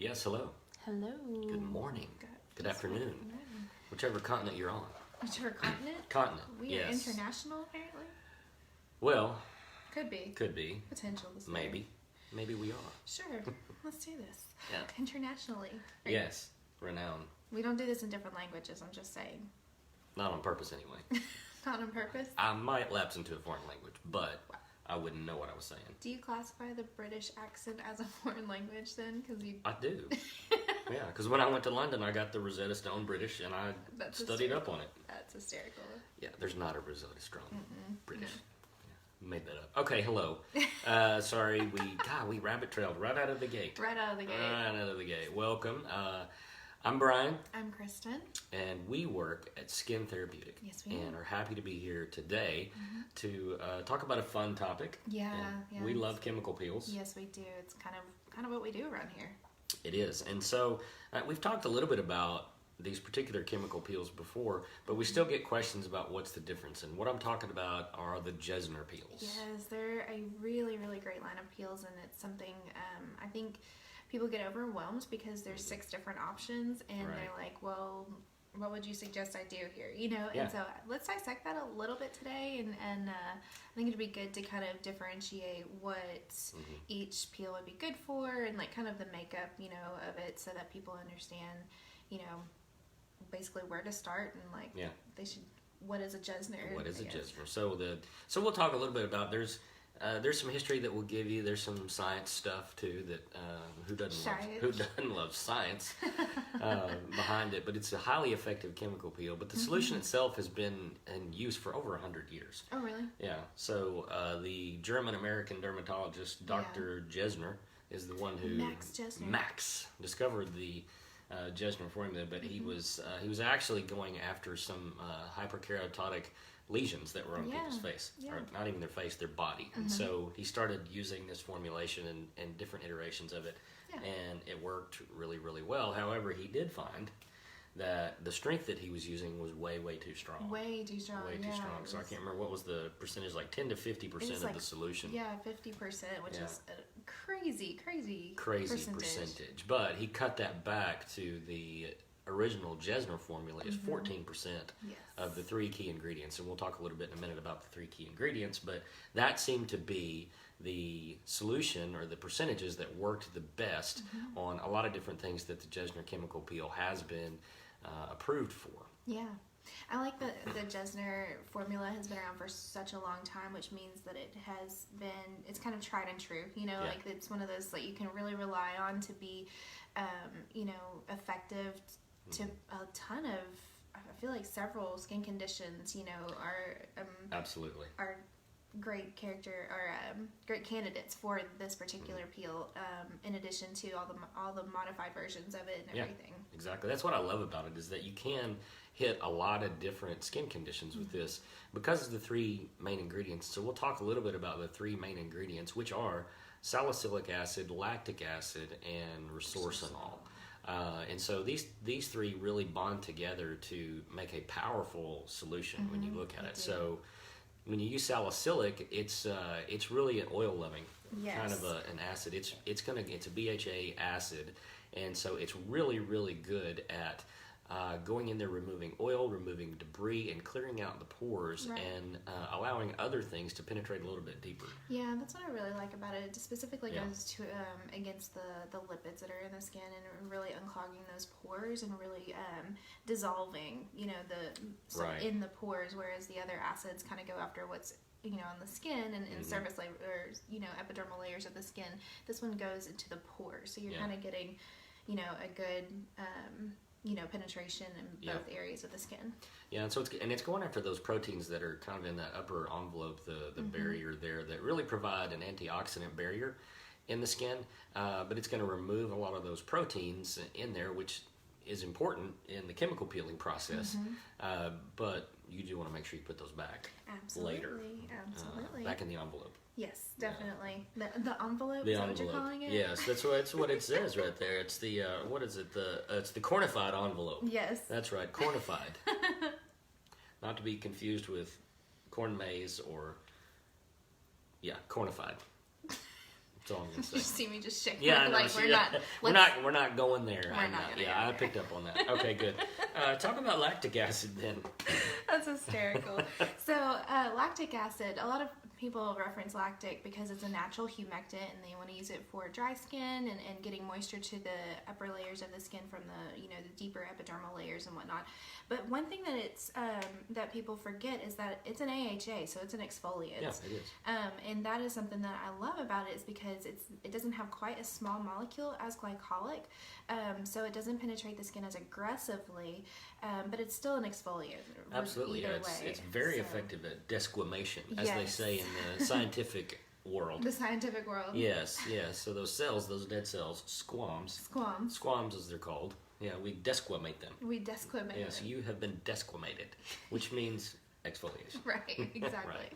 Yes, hello. Hello. Good morning. Good afternoon. Afternoon. Whichever continent you're on. Whichever continent? Continent, We are yes. international, apparently. Well, Could be. could be. Potential. This year. Maybe. Maybe we are. Sure. Let's do this. Yeah. Internationally. Right? Yes. Renowned. We don't do this in different languages, I'm just saying. Not on purpose, anyway. Not on purpose. I might lapse into a foreign language, but I wouldn't know what I was saying. Do you classify the British accent as a foreign language then? Because you. I do. Yeah, because when I went to London, I got the Rosetta Stone British, and I studied up on it. That's hysterical. Yeah, there's not a Rosetta Stone British. No. Yeah, made that up. Okay, hello. Sorry, we rabbit trailed right out of the gate. Right out of the gate. Right out of the gate. Welcome. I'm Brian. I'm Kristen. And we work at Skin Therapeutic. Yes, we and are happy to be here today to talk about a fun topic. Yeah, And we love chemical peels. Yes, we do. It's kind of what we do around here. It is. And so we've talked a little bit about these particular chemical peels before, but we still get questions about what's the difference. And what I'm talking about are the Jessner peels. Yes, they're a really, really great line of peels, and it's something I think people get overwhelmed because there's 6 different options, and they're like, well, what would you suggest I do here? You know, Yeah. and so let's dissect that a little bit today, and I think it'd be good to kind of differentiate what each peel would be good for, and like kind of the makeup, you know, of it, so that people understand, you know, basically where to start, and like they should. What is a Jessner? What is a Jessner? So we'll talk a little bit about there's some history that we'll give you. There's some science stuff too that who doesn't love science behind it. But it's a highly effective chemical peel. But the solution itself has been in use for over 100 years. Oh, really? Yeah. So the German-American dermatologist Dr. Jessner is the one who Max discovered the Jessner formula. But he was actually going after some hyperkeratotic lesions that were on people's face, or not even their face, their body. And so he started using this formulation and different iterations of it, and it worked really, really well. However, he did find that the strength that he was using was way, way too strong. Way too strong. Way too strong. So I can't remember what was the percentage, like 10 to 50% of the solution. Yeah, 50%, which is a crazy percentage. But he cut that back to the original Jessner formula is 14% of the 3 key ingredients, and we'll talk a little bit in a minute about the 3 key ingredients, but that seemed to be the solution or the percentages that worked the best on a lot of different things that the Jessner chemical peel has been approved for. Yeah. I like that the Jessner formula has been around for such a long time, which means that it's kind of tried and true, you know, like it's one of those that you can really rely on to be, you know, effective to a ton of, I feel like several skin conditions, you know, are absolutely are great great candidates for this particular peel, in addition to all the modified versions of it and everything. Exactly. That's what I love about it, is that you can hit a lot of different skin conditions with this because of the 3 main ingredients. So we'll talk a little bit about the 3 main ingredients, which are salicylic acid, lactic acid, and resorcinol. And so these 3 really bond together to make a powerful solution when you look at it. So when you use salicylic, it's really an oil loving kind of an acid. It's a BHA acid, and so it's really, really good at going in there, removing oil, removing debris, and clearing out the pores, and allowing other things to penetrate a little bit deeper. Yeah, that's what I really like about it. It specifically goes to against the lipids that are in the skin, and really unclogging those pores and really dissolving, you know, in the pores, whereas the other acids kind of go after what's, you know, on the skin and surface layers, you know, epidermal layers of the skin. This one goes into the pores, so you're kind of getting, you know, a good you know, penetration in both areas of the skin. Yeah, and so it's going after those proteins that are kind of in that upper envelope, the barrier there, that really provide an antioxidant barrier in the skin, but it's going to remove a lot of those proteins in there, which is important in the chemical peeling process, but you do want to make sure you put those back later. Absolutely. Back in the envelope. Yes, definitely. The envelope, the is that envelope. what you're calling it? Yes, that's what it says right there. It's the, what is it? It's the cornified envelope. Yes. That's right, cornified. Not to be confused with corn maze or, cornified. That's all I'm gonna say. You see me just shaking. Yeah, I know. Like We're not going there. We're not gonna go I picked up on that. Okay, good. Talk about lactic acid then. That's hysterical. So lactic acid, a lot of people reference lactic because it's a natural humectant and they want to use it for dry skin and getting moisture to the upper layers of the skin from the the deeper epidermal layers and whatnot. But one thing that it's that people forget is that it's an AHA, so it's an exfoliant. Yeah, it is. And that is something that I love about it is because it doesn't have quite a small molecule as glycolic, so it doesn't penetrate the skin as aggressively, but it's still an exfoliant. Absolutely, either yeah. way. It's very effective at desquamation, as they say in the scientific world. The scientific world. Yes. So those cells, those dead cells, squams. Squams, as they're called. Yeah, we desquamate them. We desquamate Yes, them. you have been desquamated, which means exfoliation. Right, exactly. Right.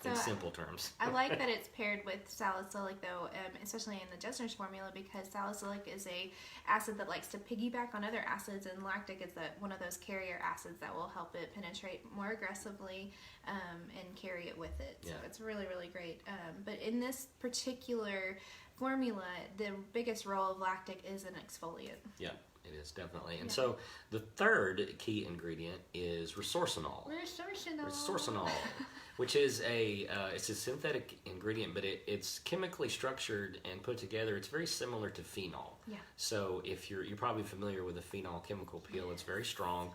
So in simple terms. I like that it's paired with salicylic, though, especially in the Jessner's formula, because salicylic is a acid that likes to piggyback on other acids, and lactic is one of those carrier acids that will help it penetrate more aggressively and carry it with it. So it's really, really great. But in this particular formula, the biggest role of lactic is an exfoliant. Yeah. It is, definitely. And so the third key ingredient is resorcinol. Resorcinol, which is it's a synthetic ingredient, but it's chemically structured and put together. It's very similar to phenol. Yeah. So if you're probably familiar with the phenol chemical peel, it's very strong.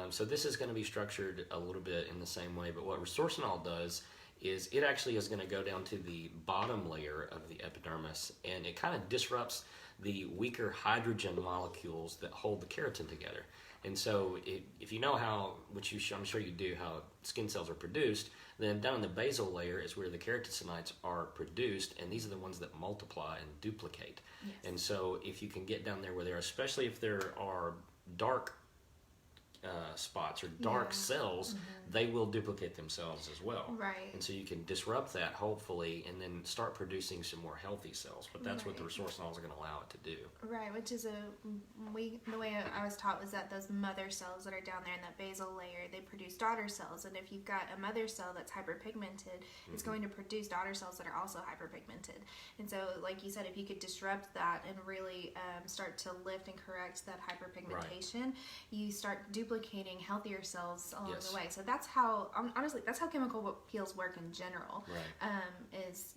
So this is going to be structured a little bit in the same way, but what resorcinol does is it actually is going to go down to the bottom layer of the epidermis, and it kind of disrupts the weaker hydrogen molecules that hold the keratin together. And so if you know how, which I'm sure you do, how skin cells are produced, then down in the basal layer is where the keratinocytes are produced, and these are the ones that multiply and duplicate. Yes. And so if you can get down there where they are, especially if there are dark spots or dark cells, they will duplicate themselves as well. Right. And so you can disrupt that, hopefully, and then start producing some more healthy cells. But that's what the resorcinol is going to allow it to do. Right, which is the way I was taught was that those mother cells that are down there in that basal layer, they produce daughter cells. And if you've got a mother cell that's hyperpigmented, it's going to produce daughter cells that are also hyperpigmented. And so, like you said, if you could disrupt that and really start to lift and correct that hyperpigmentation, you start duplicating healthier cells along the way. So that's how, honestly, that's how chemical peels work in general. Right. Is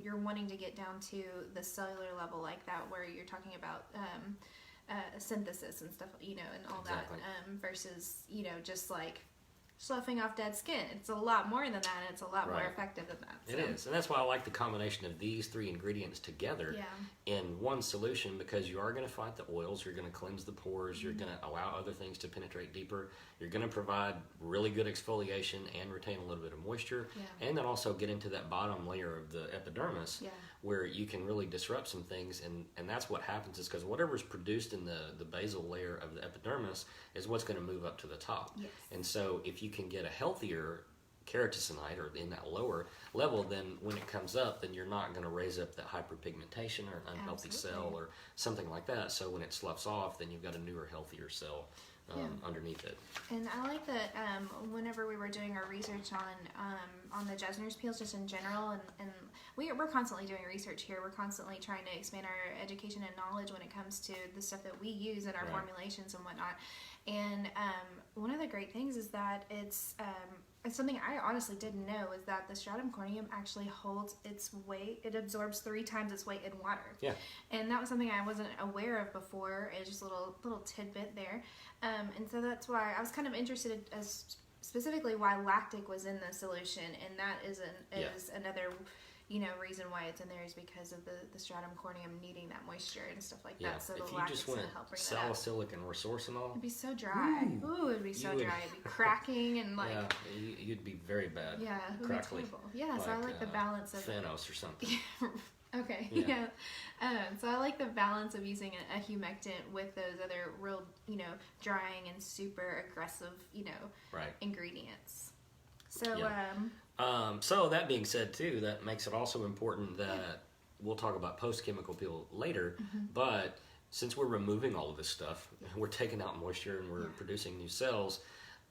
you're wanting to get down to the cellular level like that, where you're talking about synthesis and stuff, and all that, versus just like sloughing off dead skin. It's a lot more than that, and it's a lot more effective than that. So. It is, and that's why I like the combination of these three ingredients together in one solution, because you are going to fight the oils, you're going to cleanse the pores, you're going to allow other things to penetrate deeper, you're going to provide really good exfoliation and retain a little bit of moisture, and then also get into that bottom layer of the epidermis where you can really disrupt some things, and that's what happens is because whatever's produced in the basal layer of the epidermis is what's going to move up to the top. Yes. And so if you can get a healthier keratinocyte or in that lower level, then when it comes up, then you're not going to raise up that hyperpigmentation or an unhealthy cell or something like that. So when it sloughs off, then you've got a newer, healthier cell underneath it. And I like that whenever we were doing our research on the Jessner's peels just in general, and we're constantly doing research here. We're constantly trying to expand our education and knowledge when it comes to the stuff that we use in our formulations and whatnot. And one of the great things is that it's something I honestly didn't know, is that the stratum corneum actually holds its weight. It absorbs 3 times its weight in water. Yeah. And that was something I wasn't aware of before. It's just a little tidbit there. And so that's why I was kind of interested as specifically why lactic was in the solution, and that is another reason why it's in there is because of the stratum corneum needing that moisture and stuff like that. So if the you lactic's just went going to help bring that up. salicylic and resorcinol, It'd be so dry. It'd be so dry. It'd be cracking and like. Yeah, you'd be very bad. Yeah, it would crackly. be terrible. Yeah, so I like the balance of Thanos or something. Okay. Yeah. So I like the balance of using a humectant with those other real, drying and super aggressive, ingredients. So. So that being said, too, that makes it also important that we'll talk about post-chemical peel later, but since we're removing all of this stuff, we're taking out moisture and we're producing new cells,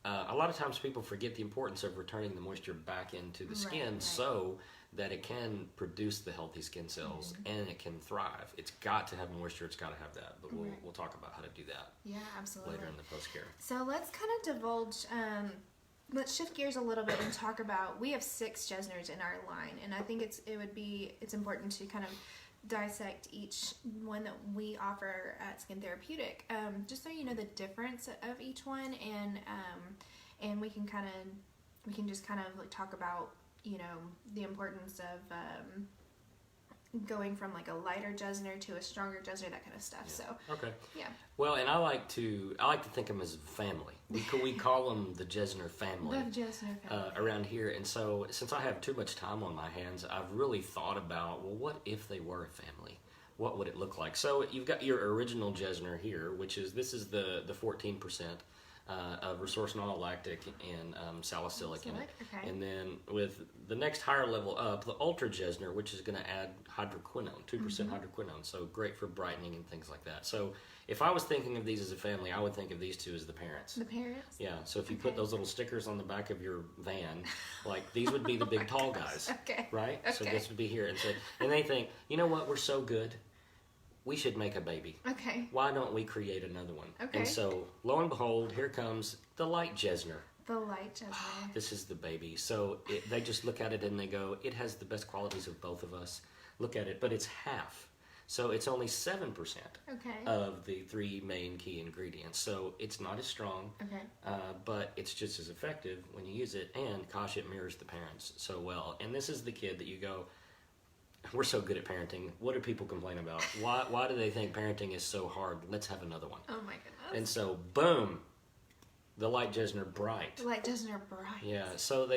a lot of times people forget the importance of returning the moisture back into the skin so that it can produce the healthy skin cells and it can thrive. It's got to have moisture. It's got to have that. But we'll talk about how to do that. Yeah, absolutely. Later in the post care. So let's kind of divulge. Let's shift gears a little bit and talk about. We have 6 Jessners in our line, and I think it's important to kind of dissect each one that we offer at Skin Therapeutic, just so you know the difference of each one, and we can just kind of like talk about, you know, the importance of going from like a lighter Jessner to a stronger Jessner, that kind of stuff. Yeah. So okay, yeah. Well, and I like to think of them as family. We call them the Jessner family. The Jessner family around here. And so, since I have too much time on my hands, I've really thought about, well, what if they were a family? What would it look like? So you've got your original Jessner here, which is the 14%. Of resorcinol, lactic, and salicylic in it. Okay. And then with the next higher level up, the Ultra Jessner, which is going to add hydroquinone, 2% hydroquinone, so great for brightening and things like that. So if I was thinking of these as a family, I would think of these two as the parents. The parents? Yeah, so if you put those little stickers on the back of your van, like these would be the big tall guys, Okay. right? Okay. So this would be here. And they think, you know what, we're so good. We should make a baby. Okay. Why don't we create another one? Okay. And so, lo and behold, here comes the light Jessner. The light Jessner. This is the baby. So they just look at it and they go, it has the best qualities of both of us. Look at it, but it's half. So it's only 7% of the 3 main key ingredients. So it's not as strong, but it's just as effective when you use it. And gosh, it mirrors the parents so well. And this is the kid that you go, we're so good at parenting. What do people complain about? Why do they think parenting is so hard? Let's have another one. Oh my goodness. And so, boom, the light Jessner Bright. The light Jessner Bright. Yeah, so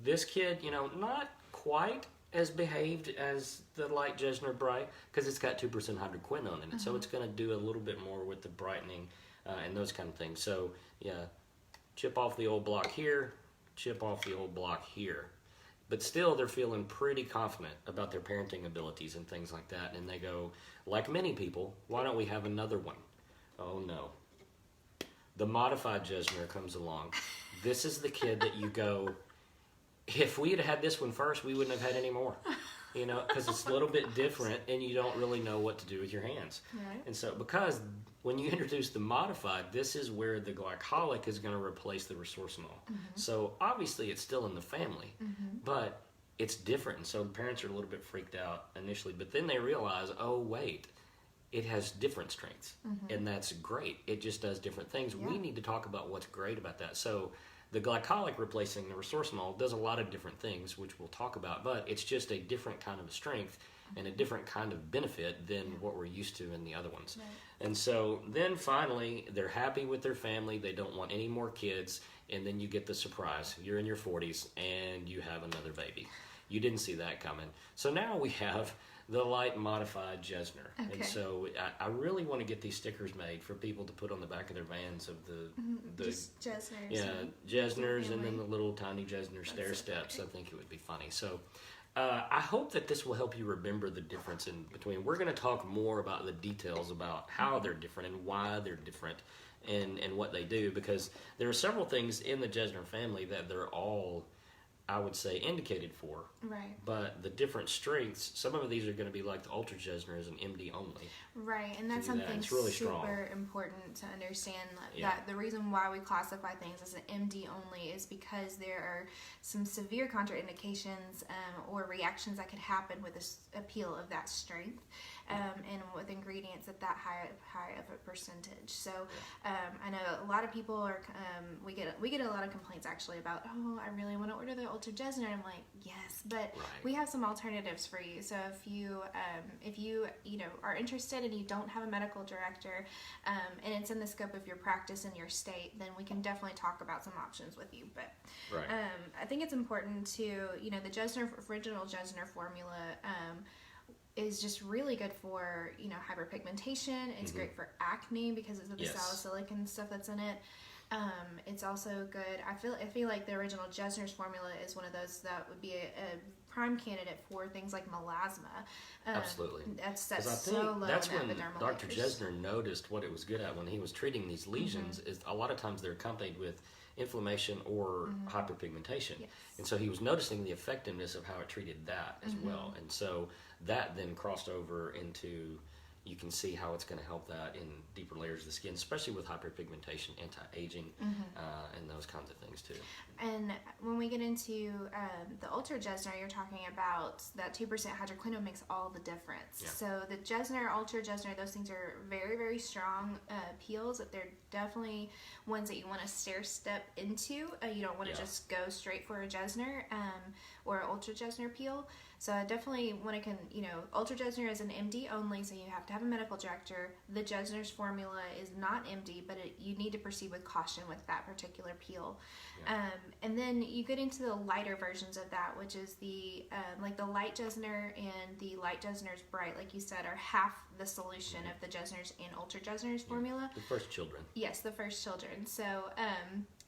this kid, you know, not quite as behaved as the light Jessner Bright, because it's got 2% hydroquinone in it, so it's going to do a little bit more with the brightening and those kind of things. So, yeah, chip off the old block here, chip off the old block here. But still, they're feeling pretty confident about their parenting abilities and things like that. And they go, like many people, why don't we have another one? Oh, no. The modified Jessner comes along. This is the kid that you go, if we had had this one first, we wouldn't have had any more. You know, because it's a little bit different and you don't really know what to do with your hands. Right. And so, because when you introduce the modified, this is where the glycolic is going to replace the resorcinol. So, obviously, it's still in the family, but it's different. And so, the parents are a little bit freaked out initially, but then they realize, oh, wait, it has different strengths, and that's great. It just does different things. Yeah. We need to talk about what's great about that. So, the glycolic replacing the resorcinol does a lot of different things, which we'll talk about, but it's just a different kind of strength and a different kind of benefit than what we're used to in the other ones. Right. And so then finally, they're happy with their family. They don't want any more kids. And then you get the surprise. You're in your 40s and you have another baby. You didn't see that coming. So now we have the light modified Jessner. Okay. And so I really want to get these stickers made for people to put on the back of their vans of the just Jessners. yeah, Jessners, and then family. the little tiny Jessner stair so steps. funny. I think it would be funny. So I hope that this will help you remember the difference in between. We're going to talk more about the details about how they're different and why they're different and what they do, because there are several things in the Jessner family that they're all, I would say, indicated for. Right. But the different strengths, some of these are going to be like the Ultra Jessner is an MD only. Right, and that's do that. something It's really super strong. important to understand. Yeah. That the reason why we classify things as an MD only is because there are some severe contraindications or reactions that could happen with the appeal of that strength, and with ingredients at that high of a percentage. So I know a lot of people are we get a lot of complaints actually about, oh, I really want to order the Ultra Jessner. I'm like, yes, but we have some alternatives for you. So if you are interested and you don't have a medical director, and it's in the scope of your practice in your state, then we can definitely talk about some options with you. But I think it's important to, the original Jessner formula is just really good for, hyperpigmentation. It's great for acne because of the salicylic and stuff that's in it. It's also good. I feel like the original Jessner's formula is one of those that would be a prime candidate for things like melasma. Absolutely. That's I think so low that's in when epidermal Dr. layers. Jessner noticed what it was good at when he was treating these lesions. Is a lot of times they're accompanied with inflammation or hyperpigmentation. Yes. And so he was noticing the effectiveness of how it treated that as well. And so that then crossed over into, you can see how it's going to help that in deeper layers of the skin, especially with hyperpigmentation, anti-aging, and those kinds of things too. And when we get into the Ultra Jessner, you're talking about that 2% hydroquinone makes all the difference. Yeah. So the Jessner, Ultra Jessner, those things are very, very strong peels. They're definitely ones that you want to stair step into. You don't want to just go straight for a Jessner or an Ultra Jessner peel. So I definitely want to, Ultra Jessner is an MD only, so you have to have a medical director. The Jessner's formula is not MD, but you need to proceed with caution with that particular peel. Yeah. And then you get into the lighter versions of that, which is the like the light Jessner and the light Jessner's bright, like you said, are half the solution of the Jessner's and Ultra Jessner's formula. The first children. Yes, the first children. So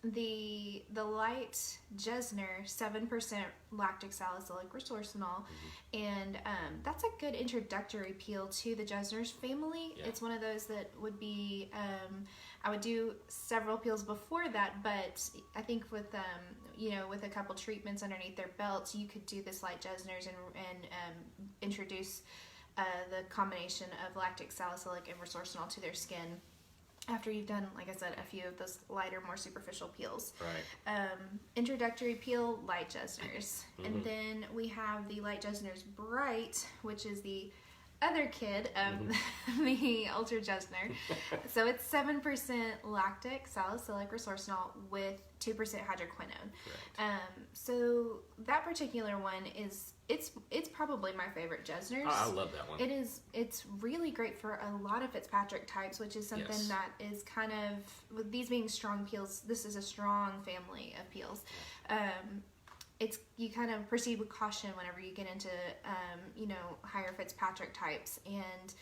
the light Jessner, 7% lactic salicylic resorcinol, and that's a good introductory peel to the Jessner's family. Yeah. It's one of those that would be I would do several peels before that, but I think with with a couple treatments underneath their belts, you could do this light Jessner's and introduce the combination of lactic salicylic and resorcinol to their skin after you've done, like I said, a few of those lighter, more superficial peels. Right. Introductory peel, light Jessner's. And then we have the light Jessner's bright, which is the other kid of the Ultra Jessner. So it's 7% lactic salicylic resorcinol with 2% hydroquinone. So that particular one it's probably my favorite Jessner's. I love that one. It's really great for a lot of Fitzpatrick types, which is something that is kind of, with these being strong peels, this is a strong family of peels. You kind of proceed with caution whenever you get into higher Fitzpatrick types, and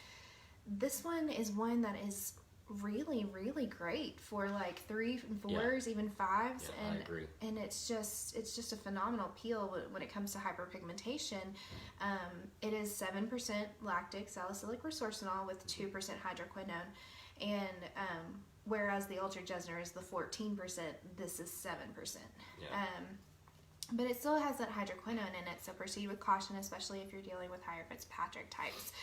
this one is one that is really, really great for like 3 and 4s, even 5s. Yeah, and I agree. And it's just a phenomenal peel when it comes to hyperpigmentation. It is 7% lactic salicylic resorcinol with 2% hydroquinone, and whereas the Ultra Jessner is the 14%, this is 7%. Yeah. But it still has that hydroquinone in it, so proceed with caution, especially if you're dealing with higher Fitzpatrick types.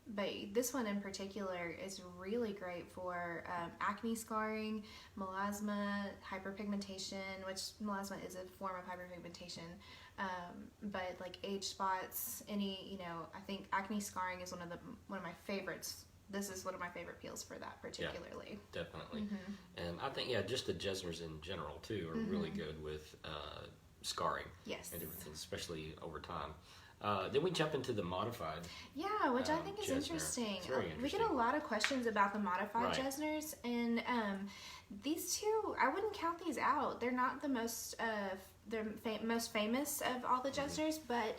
But this one in particular is really great for acne scarring, melasma, hyperpigmentation, which melasma is a form of hyperpigmentation, but like age spots, I think acne scarring is one of my favorites. This is one of my favorite peels for that particularly. Yeah, definitely. And I think, just the Jessners in general, too, are really good with scarring. Yes. And different things, especially over time. Then we jump into the modified. Yeah, which I think is Jessner. interesting. It's very We interesting. get a lot of questions about the modified Right. Jessners, and these two, I wouldn't count these out. They're not the most most famous of all the Jessners, but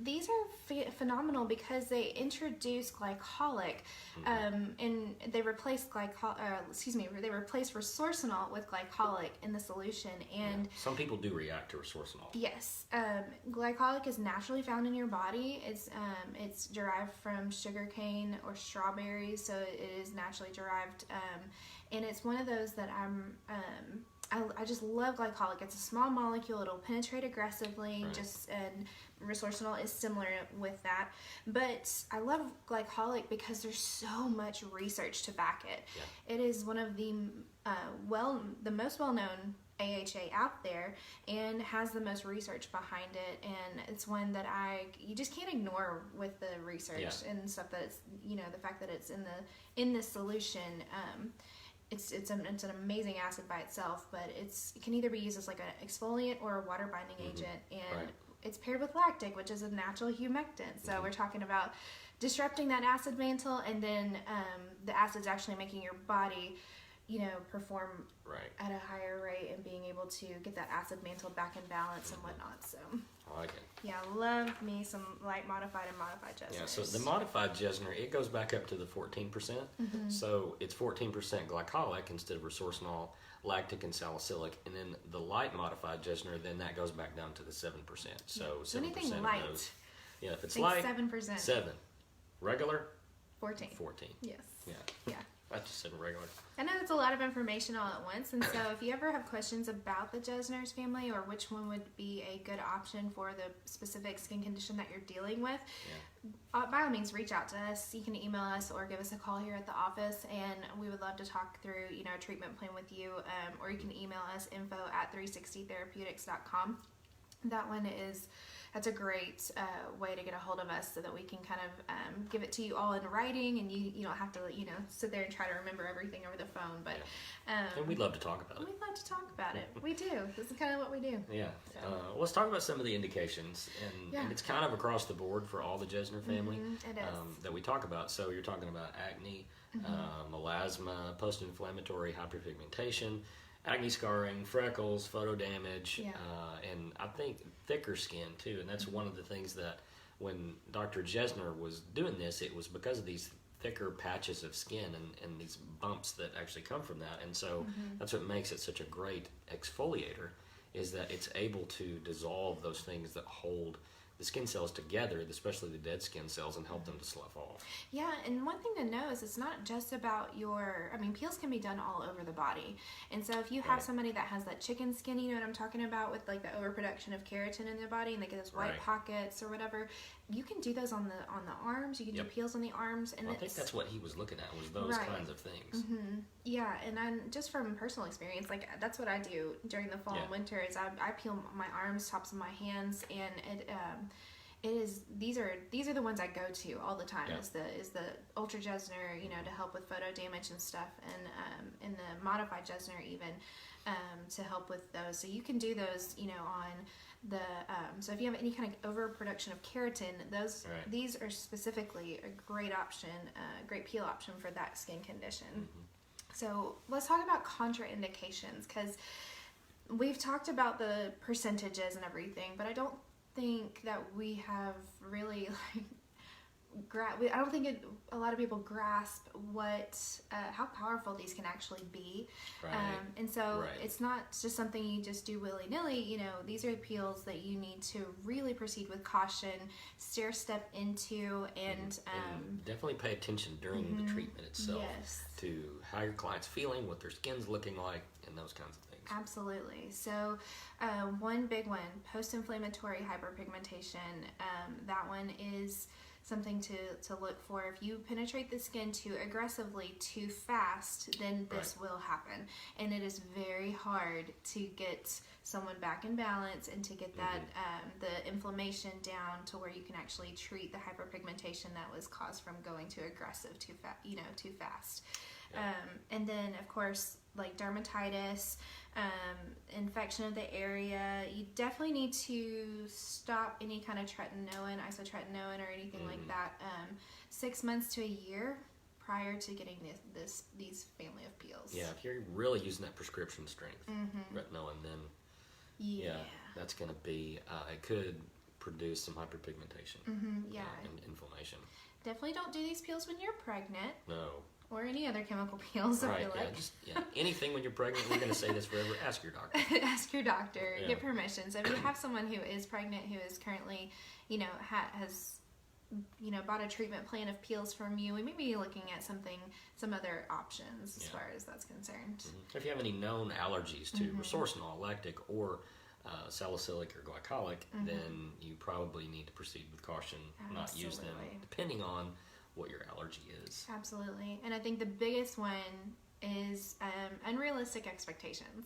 these are phenomenal because they introduce glycolic, and they replace they replace resorcinol with glycolic in the solution. And some people do react to resorcinol. yes, glycolic is naturally found in your body. It's derived from sugarcane or strawberries, so it is naturally derived, and it's one of those that I just love glycolic. It's a small molecule. It'll penetrate aggressively. Right. And resorcinol is similar with that. But I love glycolic because there's so much research to back it. Yeah. It is one of the most well-known AHA out there, and has the most research behind it. And it's one that you just can't ignore with the research and stuff. That it's the fact that it's in the solution. It's an amazing acid by itself, but it can either be used as like an exfoliant or a water binding agent, and it's paired with lactic, which is a natural humectant. So we're talking about disrupting that acid mantle, and then the acid's actually making your body, perform at a higher rate and being able to get that acid mantle back in balance and whatnot. So I like it. yeah, love me some light modified and modified Jessners. Yeah, so the modified Jessner, it goes back up to the 14%. So it's 14% glycolic instead of resorcinol, lactic, and salicylic. And then the light modified Jessner, then that goes back down to the 7%. So 7% anything light. of those. Yeah, if it's I light, think 7%. 7. Regular, 14. 14. Yes. Yeah. Yeah. I just said regular. I know it's a lot of information all at once, and so if you ever have questions about the Jessner's family or which one would be a good option for the specific skin condition that you're dealing with, by all means reach out to us. You can email us or give us a call here at the office, and we would love to talk through a treatment plan with you, or you can email us info@360therapeutics.com. That's a great way to get a hold of us so that we can kind of give it to you all in writing, and you don't have to sit there and try to remember everything over the phone. But and we'd love to talk about it. We'd love to talk about it. We do. This is kind of what we do. Yeah. So. Let's talk about some of the indications, and it's kind of across the board for all the Jessner family it is. that we talk about. So you're talking about acne, melasma, post-inflammatory hyperpigmentation, acne scarring, freckles, photo damage, and I think thicker skin too. And that's one of the things that when Dr. Jessner was doing this, it was because of these thicker patches of skin and these bumps that actually come from that. And so that's what makes it such a great exfoliator, is that it's able to dissolve those things that hold the skin cells together, especially the dead skin cells, and help them to slough off. Yeah, and one thing to know is it's not just about peels can be done all over the body. And so if you have somebody that has that chicken skin, you know what I'm talking about, with like the overproduction of keratin in their body, and they get those white pockets or whatever, you can do those on the arms. You can do peels on the arms. And I think that's what he was looking at, was those kinds of things. Yeah, and I'm just from personal experience, like that's what I do during the fall and winter, is I peel my arms, tops of my hands, and these are the ones I go to all the time. Is the Ultra Jessner, to help with photo damage and stuff, and the modified Jessner even to help with those. So you can do those, on the so if you have any kind of overproduction of keratin, these are specifically a great option, great peel option for that skin condition. So let's talk about contraindications, because we've talked about the percentages and everything, but I don't think that we have really I don't think a lot of people grasp how powerful these can actually be. And so it's not just something you just do willy-nilly. These are peels that you need to really proceed with caution, stair-step into, and definitely pay attention during the treatment itself to how your client's feeling, what their skin's looking like, and those kinds of things. Absolutely. So one big one, post-inflammatory hyperpigmentation, that one is something to look for. If you penetrate the skin too aggressively, too fast, then this will happen. And it is very hard to get someone back in balance and to get that the inflammation down to where you can actually treat the hyperpigmentation that was caused from going too aggressive too fast. And then of course, like dermatitis, infection of the area, you definitely need to stop any kind of isotretinoin or anything like that 6 months to a year prior to getting these family of peels. Yeah, if you're really using that prescription strength retinoin, then that's going to be it could produce some hyperpigmentation and inflammation. Definitely don't do these peels when you're pregnant. No. Or any other chemical peels, I feel like. Anything when you're pregnant, we're going to say this forever, ask your doctor. Ask your doctor, get permission. So if you have someone who is pregnant, who is currently, has, bought a treatment plan of peels from you, we may be looking at some other options as far as that's concerned. If you have any known allergies to resorcinol, lactic, or salicylic or glycolic, then you probably need to proceed with caution, not use them, depending on what your allergy is. Absolutely. And I think the biggest one is unrealistic expectations.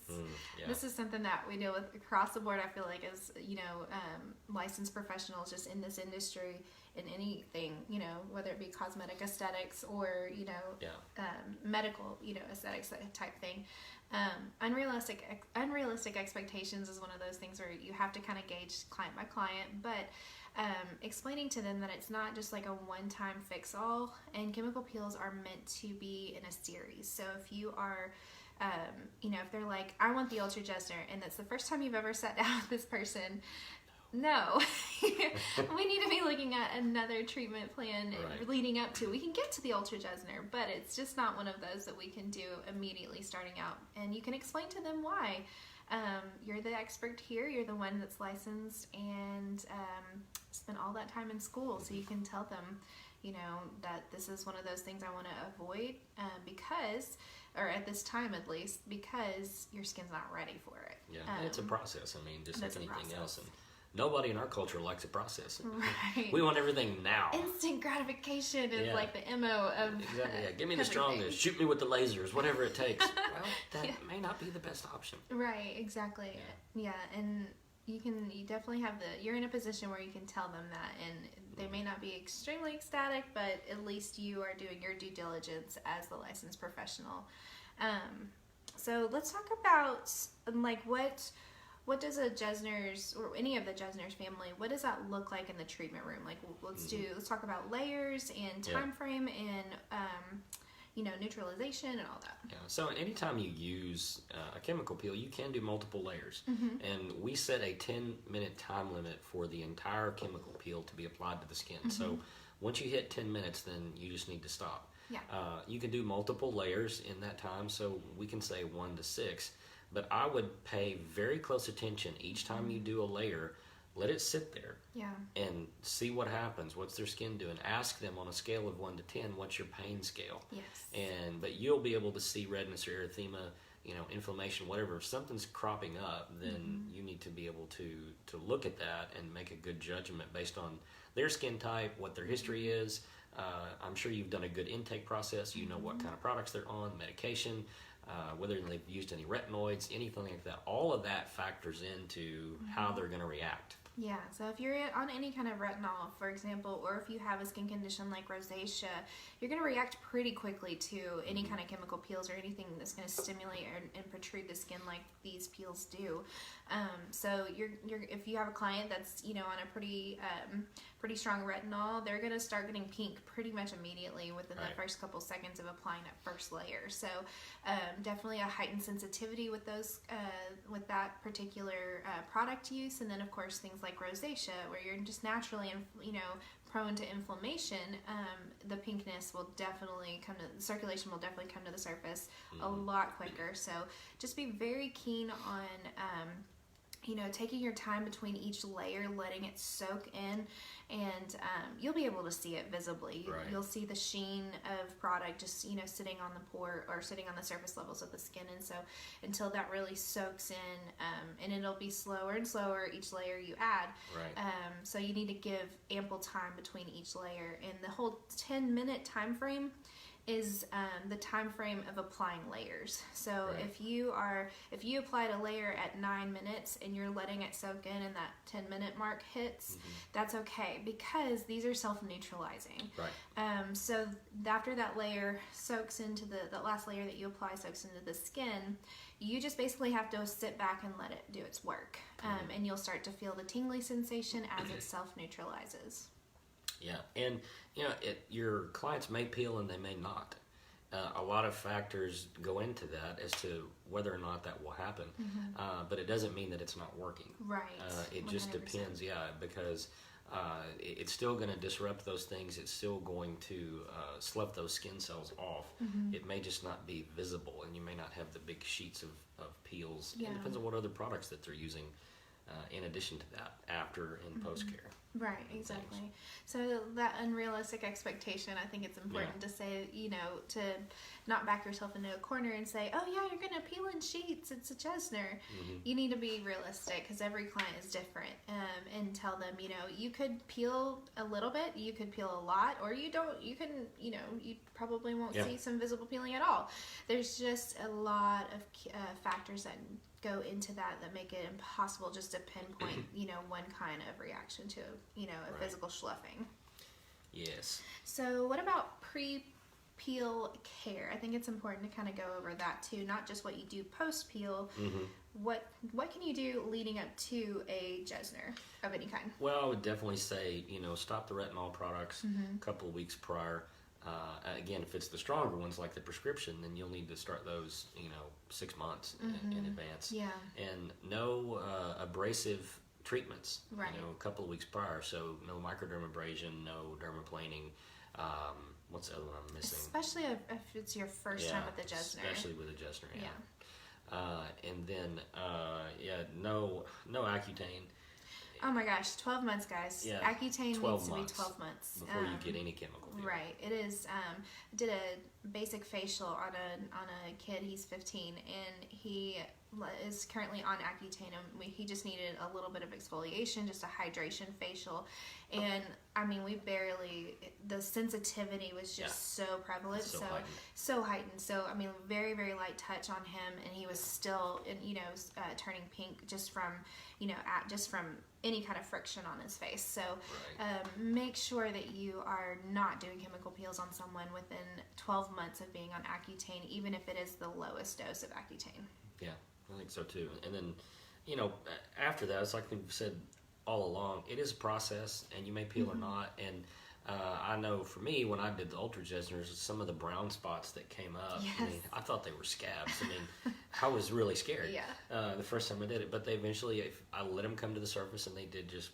This is something that we deal with across the board, I feel like, as licensed professionals just in this industry, in anything, whether it be cosmetic aesthetics or medical aesthetics type thing. Unrealistic expectations is one of those things where you have to kind of gauge client by client, but explaining to them that it's not just like a one-time fix-all, and chemical peels are meant to be in a series. So if you are, if they're like, I want the Ultra Jessner, and that's the first time you've ever sat down with this person, no. We need to be looking at another treatment plan leading up to. We can get to the Ultra Jessner, but it's just not one of those that we can do immediately starting out. And you can explain to them why. You're the expert here. You're the one that's licensed and spent all that time in school, so you can tell them, that this is one of those things I want to avoid because, or at this time at least, because your skin's not ready for it. Yeah, and it's a process. I mean, just like anything process. else. And nobody in our culture likes a process. Right. We want everything now. Instant gratification is like the MO of exactly. Yeah, give me the strongest. Shoot me with the lasers. Whatever it takes. Well, that may not be the best option. Right. Exactly. Yeah, and you definitely have you're in a position where you can tell them that, and they may not be extremely ecstatic, but at least you are doing your due diligence as the licensed professional. So let's talk about like what does a Jessner's or any of the Jessner's family, what does that look like in the treatment room? Like let's talk about layers and time frame and neutralization and all that. Yeah. So anytime you use a chemical peel, you can do multiple layers, and we set a 10-minute time limit for the entire chemical peel to be applied to the skin. So once you hit 10 minutes, then you just need to stop. Yeah. You can do multiple layers in that time, so we can say 1 to 6. But I would pay very close attention each time you do a layer. Let it sit there. Yeah. And see what happens. What's their skin doing? Ask them on a scale of 1 to 10, what's your pain scale? Yes. But you'll be able to see redness or erythema, inflammation, whatever. If something's cropping up, then you need to be able to look at that and make a good judgment based on their skin type, what their history is. I'm sure you've done a good intake process. You know what kind of products they're on, medication, whether they've used any retinoids, anything like that. All of that factors into how they're going to react. Yeah, so if you're on any kind of retinol, for example, or if you have a skin condition like rosacea, you're going to react pretty quickly to any kind of chemical peels or anything that's going to stimulate and protrude the skin like these peels do. So if you have a client that's on a pretty strong retinol, they're going to start getting pink pretty much immediately within the first couple seconds of applying that first layer. So definitely a heightened sensitivity with those with that particular product use, and then of course things like rosacea where you're just naturally prone to inflammation. The pinkness will definitely the circulation will definitely come to the surface a lot quicker. So just be very keen on taking your time between each layer, letting it soak in, and you'll be able to see it visibly. Right. You'll see the sheen of product just, sitting on the pore or sitting on the surface levels of the skin. And so until that really soaks in, and it'll be slower and slower each layer you add. Right. So you need to give ample time between each layer. And the whole 10-minute time frame is the time frame of applying layers. So if you applied a layer at 9 minutes and you're letting it soak in and that 10-minute mark hits, that's okay because these are self-neutralizing. Right. So after that layer soaks into the last layer that you apply soaks into the skin, you just basically have to sit back and let it do its work. And you'll start to feel the tingly sensation as it self-neutralizes. Yeah, and your clients may peel and they may not. A lot of factors go into that as to whether or not that will happen, but it doesn't mean that it's not working. Right. It just 100%. depends, because it's still going to disrupt those things. It's still going to slough those skin cells off. It may just not be visible, and you may not have the big sheets of peels. Yeah. It depends on what other products that they're using in addition to that, after and post-care. Right, exactly. So that unrealistic expectation, I think it's important to say, to not back yourself into a corner and say, oh yeah, you're going to peel in sheets, it's a Jessner. You need to be realistic because every client is different, and tell them, you could peel a little bit, you could peel a lot, or you probably won't see some visible peeling at all. There's just a lot of factors that go into that make it impossible just to pinpoint, one kind of reaction to, a physical sloughing. Yes. So what about pre-peel care? I think it's important to kind of go over that too, not just what you do post-peel. What can you do leading up to a Jessner of any kind? Well, I would definitely say, stop the retinol products a couple of weeks prior. Again, if it's the stronger ones like the prescription, then you'll need to start those, 6 months in advance. Yeah. And no abrasive treatments, Right. A couple of weeks prior. So no microdermabrasion, no dermaplaning. What's the other one I'm missing? Especially if it's your first time with the Jessner. Especially with a Jessner, and then, no Accutane. Oh my gosh, 12 months, guys. Yeah, Accutane 12 needs to months be 12 months before you get any chemical peel. Right. It is. Did a basic facial on a kid. He's 15, and he is currently on Accutane. And he just needed a little bit of exfoliation, just a hydration facial, and I mean, the sensitivity was just so prevalent, so heightened. So I mean, very, very light touch on him, and he was still, turning pink just from, just from any kind of friction on his face. So make sure that you are not doing chemical peels on someone within 12 months of being on Accutane, even if it is the lowest dose of Accutane. Yeah, I think so too. And then, after that, it's like we've said all along, it is a process, and you may peel or not. And I know for me, when I did the Ultra Jessners, some of the brown spots that came up, yes. I thought they were scabs. I mean, I was really scared the first time I did it, but they eventually, I let them come to the surface, and they did just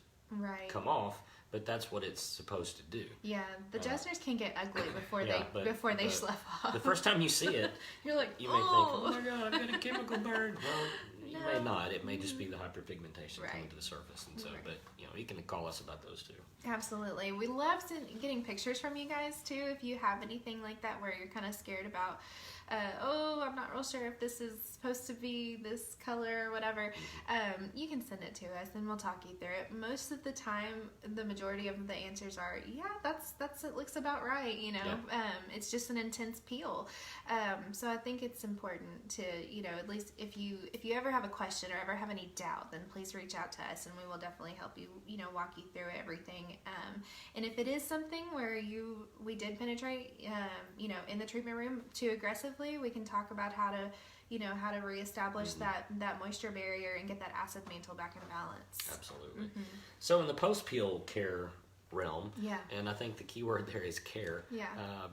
come off. But that's what it's supposed to do. Yeah, the Jessners can get ugly before they slough off. The first time you see it, you're like, you may think, oh my God, I've got a chemical burn. Well, you may not. It may just be the hyperpigmentation coming to the surface, and so. But you can call us about those too. Absolutely, we love getting pictures from you guys too. If you have anything like that where you're kind of scared about, I'm not real sure if this is supposed to be this color or whatever, you can send it to us and we'll talk you through it. Most of the time, the majority of the answers are, that's it looks about right. It's just an intense peel. So I think it's important to, at least if you ever have a question or ever have any doubt, then please reach out to us and we will definitely help you, walk you through everything. And if it is something where we did penetrate, in the treatment room too aggressively, we can talk about how to reestablish that moisture barrier and get that acid mantle back in balance. Absolutely. So in the post-peel care realm, and I think the key word there is care,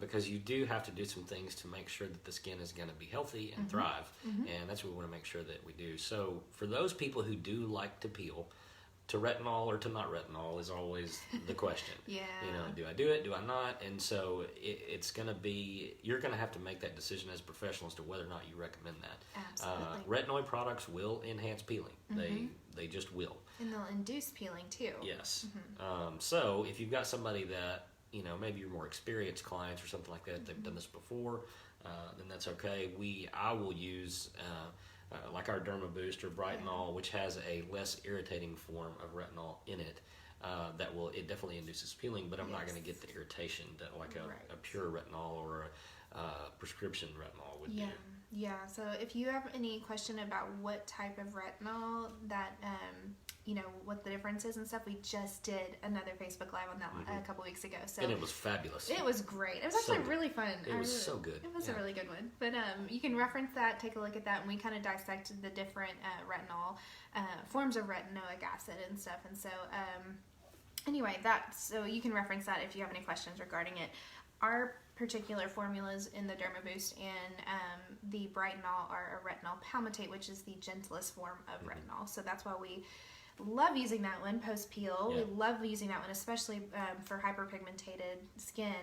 because you do have to do some things to make sure that the skin is going to be healthy and thrive, and that's what we want to make sure that we do. So for those people who do like to peel, to retinol or to not retinol is always the question. Do I do it? Do I not? And so it's going to be, you're going to have to make that decision as a professional as to whether or not you recommend that. Absolutely. Retinoid products will enhance peeling. They just will. And they'll induce peeling too. Yes. So if you've got somebody that, maybe you're more experienced clients or something like that, they've done this before, then that's okay. I will use like our Derma Boost or Brightenol, which has a less irritating form of retinol in it, it definitely induces peeling, but I'm not going to get the irritation that like a pure retinol or a prescription retinol would do. Yeah, so if you have any question about what type of retinol that, what the difference is and stuff, we just did another Facebook Live on that one a couple weeks ago. So and it was fabulous. It was great. It was actually really fun. It was so good. It was a really good one. But you can reference that, take a look at that, and we kind of dissected the different retinol, forms of retinoic acid and stuff. And so, anyway, so you can reference that if you have any questions regarding it. Our particular formulas in the Derma Boost and the Brightenol are a retinol palmitate, which is the gentlest form of retinol. So that's why we love using that one post-peel. We love using that one, especially for hyperpigmented skin,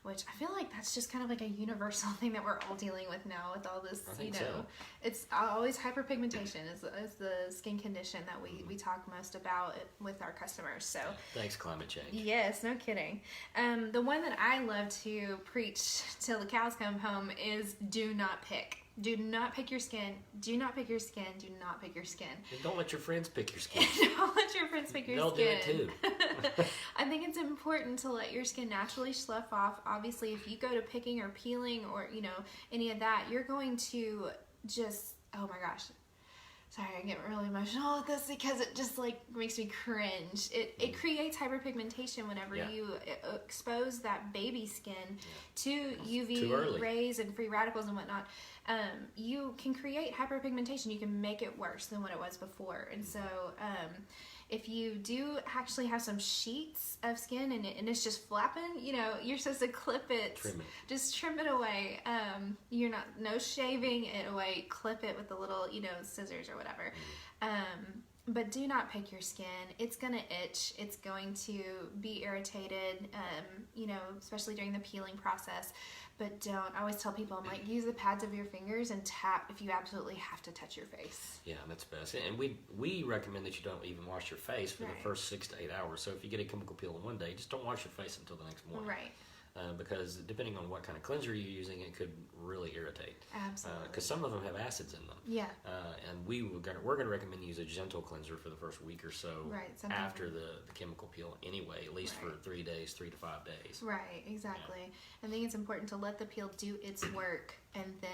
which I feel like that's just kind of like a universal thing that we're all dealing with now with all this, So. It's always hyperpigmentation is the skin condition that we talk most about with our customers. So thanks, climate change. Yes, no kidding. The one that I love to preach till the cows come home is do not pick. Do not pick your skin. Do not pick your skin. Do not pick your skin. And don't let your friends pick your skin. Don't let your friends pick your They'll skin. They'll do it too. I think it's important to let your skin naturally slough off. Obviously, if you go to picking or peeling or, any of that, you're going to just, oh my gosh. Sorry, I get really emotional with this because it just makes me cringe. It creates hyperpigmentation whenever you expose that baby skin to UV rays and free radicals and whatnot. You can create hyperpigmentation. You can make it worse than what it was before. And so if you do actually have some sheets of skin and it's just flapping, you're supposed to clip it. Just trim it away. You're no shaving it away. Clip it with the little, scissors or whatever. But do not pick your skin. It's going to itch. It's going to be irritated, especially during the peeling process. But don't. I always tell people, I'm like, use the pads of your fingers and tap if you absolutely have to touch your face. Yeah, that's best. And we recommend that you don't even wash your face for the first 6 to 8 hours. So if you get a chemical peel in one day, just don't wash your face until the next morning. Right. Because depending on what kind of cleanser you're using, it could really irritate. Absolutely. Because some of them have acids in them. Yeah. And we're going to recommend use a gentle cleanser for the first week or so after the chemical peel anyway, at least for 3 days, 3 to 5 days. Right, exactly. Yeah. I think it's important to let the peel do its work, and then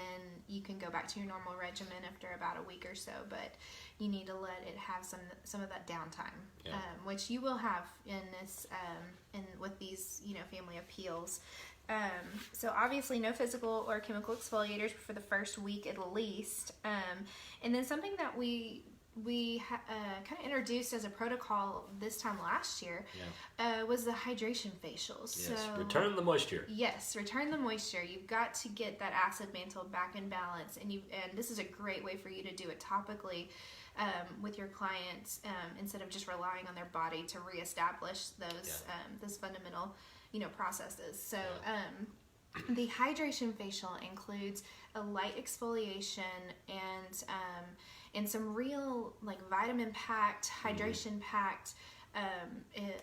you can go back to your normal regimen after about a week or so, but you need to let it have some of that downtime, which you will have in this with these family of peels. So obviously no physical or chemical exfoliators for the first week at least, and then something that we kind of introduced as a protocol this time last year was the hydration facials. Yes, so, return the moisture. Yes, return the moisture. You've got to get that acid mantle back in balance, and this is a great way for you to do it topically with your clients instead of just relying on their body to reestablish those fundamental processes. So the hydration facial includes a light exfoliation and some real vitamin packed, hydration packed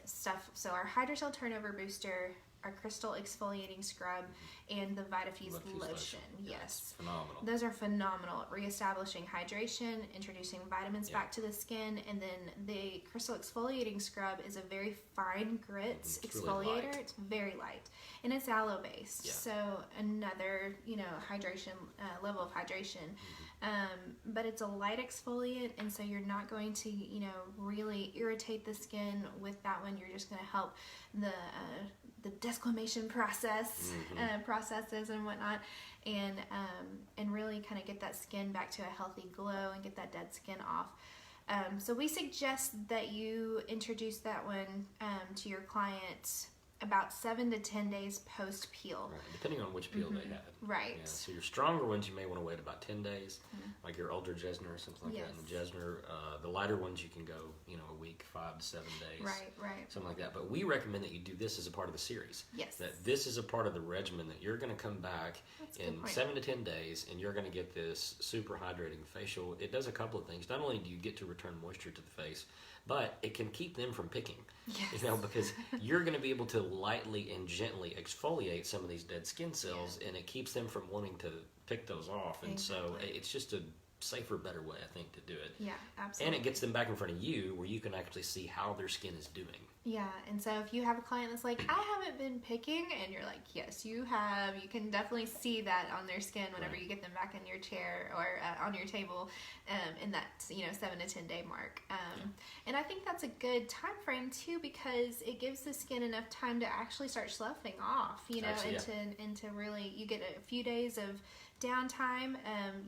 stuff. So our hydrocell turnover booster, our crystal exfoliating scrub, and the VitaFuse lotion. Yes. Phenomenal. Those are phenomenal. Reestablishing hydration, introducing vitamins back to the skin, and then the crystal exfoliating scrub is a very fine grit exfoliator. Really it's very light. And it's aloe based. Yeah. So another, hydration, level of hydration. But it's a light exfoliant, and so you're not going to, really irritate the skin with that one. You're just going to help the desquamation processes and whatnot, and really kind of get that skin back to a healthy glow and get that dead skin off. So we suggest that you introduce that one to your client about 7 to 10 days post peel. Right, depending on which peel they had. Right. Yeah, so your stronger ones, you may want to wait about 10 days, like your older Jessner or something like that. And the Jessner, the lighter ones, you can go, a week, 5 to 7 days. Right. Something like that. But we recommend that you do this as a part of the series. Yes. That this is a part of the regimen that you're going to come back in 7 to 10 days, and you're going to get this super hydrating facial. It does a couple of things. Not only do you get to return moisture to the face, but it can keep them from picking. Yes. Because you're going to be able to lightly and gently exfoliate some of these dead skin cells, and it keeps them from wanting to pick those off. And so it's just a safer, better way, I think, to do it. Yeah, absolutely. And it gets them back in front of you where you can actually see how their skin is doing. Yeah, and so if you have a client that's like, I haven't been picking, and you're like, yes, you have, you can definitely see that on their skin whenever you get them back in your chair or on your table in that 7 to 10 day mark. And I think that's a good time frame too, because it gives the skin enough time to actually start sloughing off, and to really, you get a few days of downtime.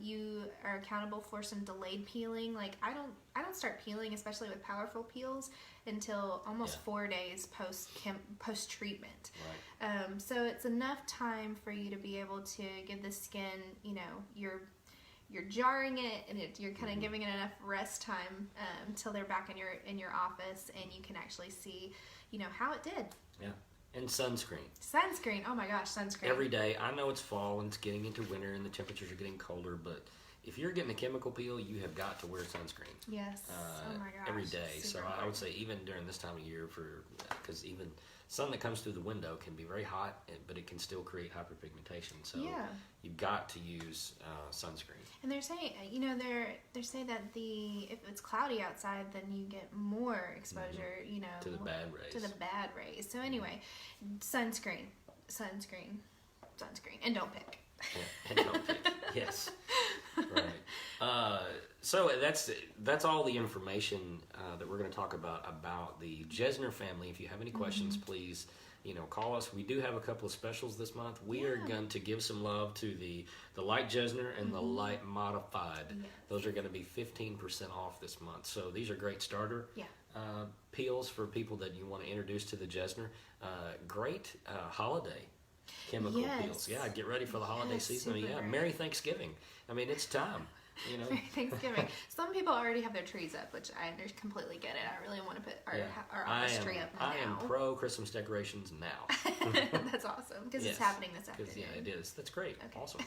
You are accountable for some delayed peeling. Like I don't start peeling, especially with powerful peels, until almost 4 days post treatment. Right. So it's enough time for you to be able to give the skin, you're jarring it, and you're kind of giving it enough rest time till they're back in your office, and you can actually see, how it did. Yeah. And sunscreen. Sunscreen. Oh my gosh, sunscreen. Every day. I know it's fall and it's getting into winter and the temperatures are getting colder, but if you're getting a chemical peel, you have got to wear sunscreen. Yes. Oh my gosh. Every day. So important. I would say even during this time of year, because even sun that comes through the window can be very hot, but it can still create hyperpigmentation. So you've got to use sunscreen. And they're saying, they say that if it's cloudy outside, then you get more exposure, to the bad rays. To the bad rays. So anyway, sunscreen, and don't pick. Yeah, and don't pick. Yes. Right. So that's all the information that we're going to talk about the Jessner family. If you have any questions, please call us. We do have a couple of specials this month. We are going to give some love to the light Jessner and the light modified. Yes. Those are going to be 15% off this month. So these are great starter peels for people that you want to introduce to the Jessner. Great holiday chemical peels. Yeah, get ready for the holiday season. Merry Thanksgiving. I mean, it's time. Merry Thanksgiving. Some people already have their trees up, which I completely get it. I really want to put our office tree up now. I am pro Christmas decorations now. That's awesome because it's happening this afternoon. Yeah, it is. That's great. Okay. Awesome.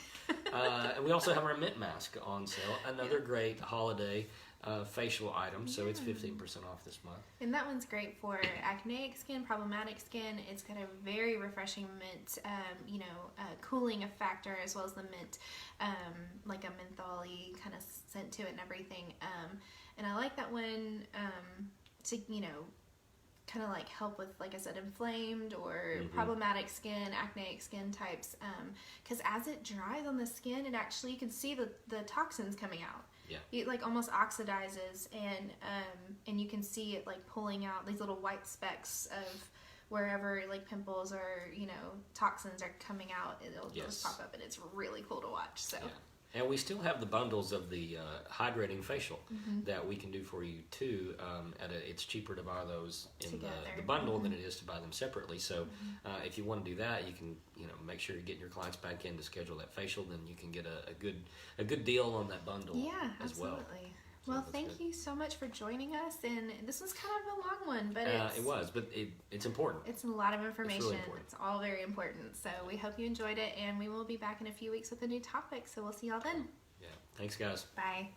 And we also have our mint mask on sale. Another great holiday facial item. So it's 15% off this month. And that one's great for acneic skin, problematic skin. It's got a very refreshing mint, cooling factor, as well as the mint, like a menthol-y kind of scent to it and everything. And I like that one to, kind of like help with, like I said, inflamed or problematic skin, acneic skin types. Because as it dries on the skin, it actually, you can see the toxins coming out. Yeah. It like almost oxidizes, and you can see it like pulling out these little white specks of wherever like pimples or toxins are coming out. It'll just pop up, and it's really cool to watch. So. Yeah. And we still have the bundles of the hydrating facial that we can do for you too. It's cheaper to buy those in the bundle than it is to buy them separately. So if you want to do that, you can make sure you're getting your clients back in to schedule that facial. Then you can get a good deal on that bundle as well. Absolutely. Well, thank you so much for joining us, and this was kind of a long one, but it was, but it's important. It's a lot of information. It's really important. It's all very important. So we hope you enjoyed it, and we will be back in a few weeks with a new topic. So we'll see y'all then. Yeah. Thanks, guys. Bye.